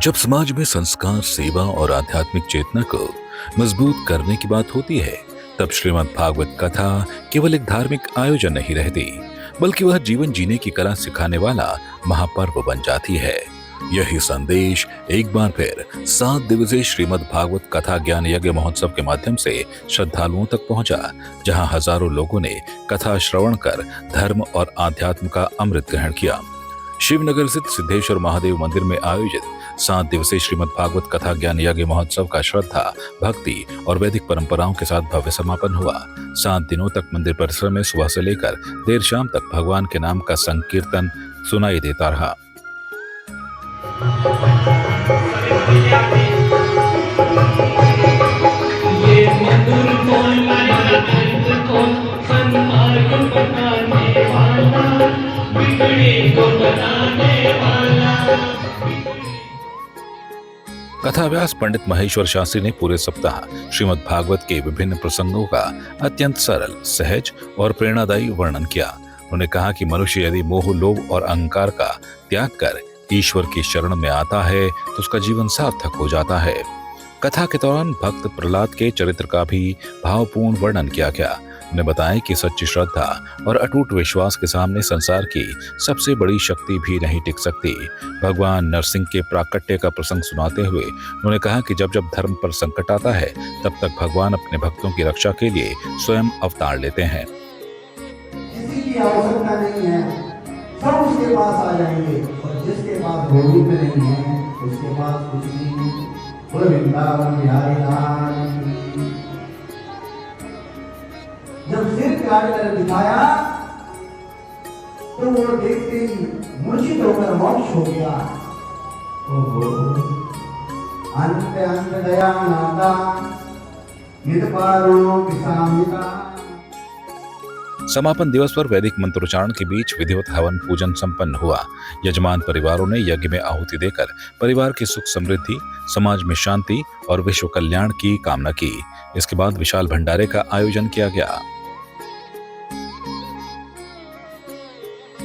जब समाज में संस्कार, सेवा और आध्यात्मिक चेतना को मजबूत करने की बात होती है, तब श्रीमद् भागवत कथा केवल एक धार्मिक आयोजन नहीं रहती, बल्कि वह जीवन जीने की कला सिखाने वाला महापर्व बन जाती है। यही संदेश एक बार फिर 7 दिवसीय श्रीमद् भागवत कथा ज्ञान यज्ञ महोत्सव के माध्यम से श्रद्धालुओं तक पहुंचा, जहां हजारों लोगों ने कथा श्रवण कर धर्म और आध्यात्म का अमृत ग्रहण किया। शिवनगर स्थित सिद्धेश्वर महादेव मंदिर में आयोजित 7 दिवसीय श्रीमद् भागवत कथा ज्ञान यज्ञ महोत्सव का श्रद्धा, भक्ति और वैदिक परंपराओं के साथ भव्य समापन हुआ। 7 दिनों तक मंदिर परिसर में सुबह से लेकर देर शाम तक भगवान के नाम का संकीर्तन सुनाई देता रहा। कथा व्यास पंडित महेश्वर शास्त्री ने पूरे सप्ताह श्रीमद् भागवत के विभिन्न प्रसंगों का अत्यंत सरल, सहज और प्रेरणादायी वर्णन किया। उन्होंने कहा कि मनुष्य यदि मोह, लोभ और अहंकार का त्याग कर ईश्वर की शरण में आता है तो उसका जीवन सार्थक हो जाता है। कथा के दौरान भक्त प्रहलाद के चरित्र का भी भावपूर्ण वर्णन किया गया। उन्हें बताया कि सच्ची श्रद्धा और अटूट विश्वास के सामने संसार की सबसे बड़ी शक्ति भी नहीं टिक सकती। भगवान नरसिंह के प्राकट्य का प्रसंग सुनाते हुए उन्होंने कहा कि जब जब धर्म पर संकट आता है, तब तक भगवान अपने भक्तों की रक्षा के लिए स्वयं अवतार लेते हैं। किसी की आवश्यकता नहीं है, सब उसके पास आ जाएंगे, और जिसके पास भोगी में नहीं है उसके पास कुछ नहीं है। बोल वृंदावन बिहारी लाल की। जब सिर काट कर दिखाया तो वो देखते ही मूर्छित होकर मोक्ष हो गया। ओहो, अंत अंत दया नादा नित पारो किसामिता। समापन दिवस पर वैदिक मंत्रोच्चारण के बीच विधिवत हवन पूजन संपन्न हुआ। यजमान परिवारों ने यज्ञ में आहुति देकर परिवार की सुख समृद्धि, समाज में शांति और विश्व कल्याण की कामना की। इसके बाद विशाल भंडारे का आयोजन किया गया।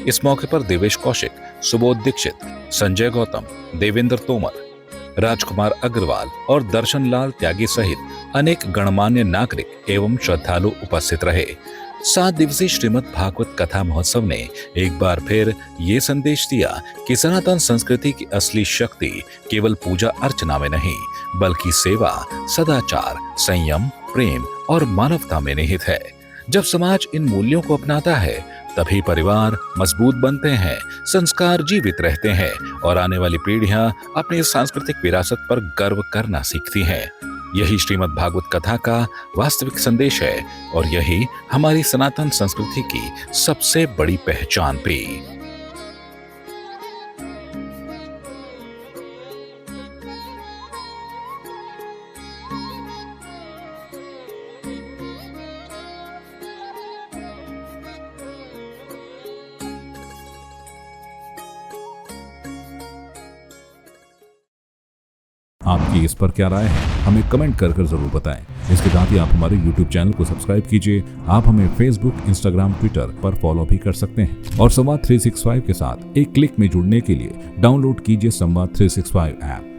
इस मौके पर देवेश कौशिक, सुबोध दीक्षित, संजय गौतम, देवेंद्र तोमर, राजकुमार अग्रवाल और दर्शन लाल त्यागी सहित अनेक गणमान्य नागरिक एवं श्रद्धालु उपस्थित रहे। 7 दिवसीय श्रीमद् भागवत कथा महोत्सव ने एक बार फिर ये संदेश दिया कि सनातन संस्कृति की असली शक्ति केवल पूजा अर्चना में नहीं, बल्कि सेवा, सदाचार, संयम, प्रेम और मानवता में निहित है। जब समाज इन मूल्यों को अपनाता है, तभी परिवार मजबूत बनते हैं, संस्कार जीवित रहते हैं और आने वाली पीढ़ियां अपनी सांस्कृतिक विरासत पर गर्व करना सीखती हैं। यही श्रीमद् भागवत कथा का वास्तविक संदेश है और यही हमारी सनातन संस्कृति की सबसे बड़ी पहचान भी। आपकी इस पर क्या राय है, हमें कमेंट कर जरूर बताएं। इसके साथ ही आप हमारे YouTube चैनल को सब्सक्राइब कीजिए। आप हमें Facebook, Instagram, Twitter पर फॉलो भी कर सकते हैं और संवाद 365 के साथ एक क्लिक में जुड़ने के लिए डाउनलोड कीजिए संवाद 365 ऐप।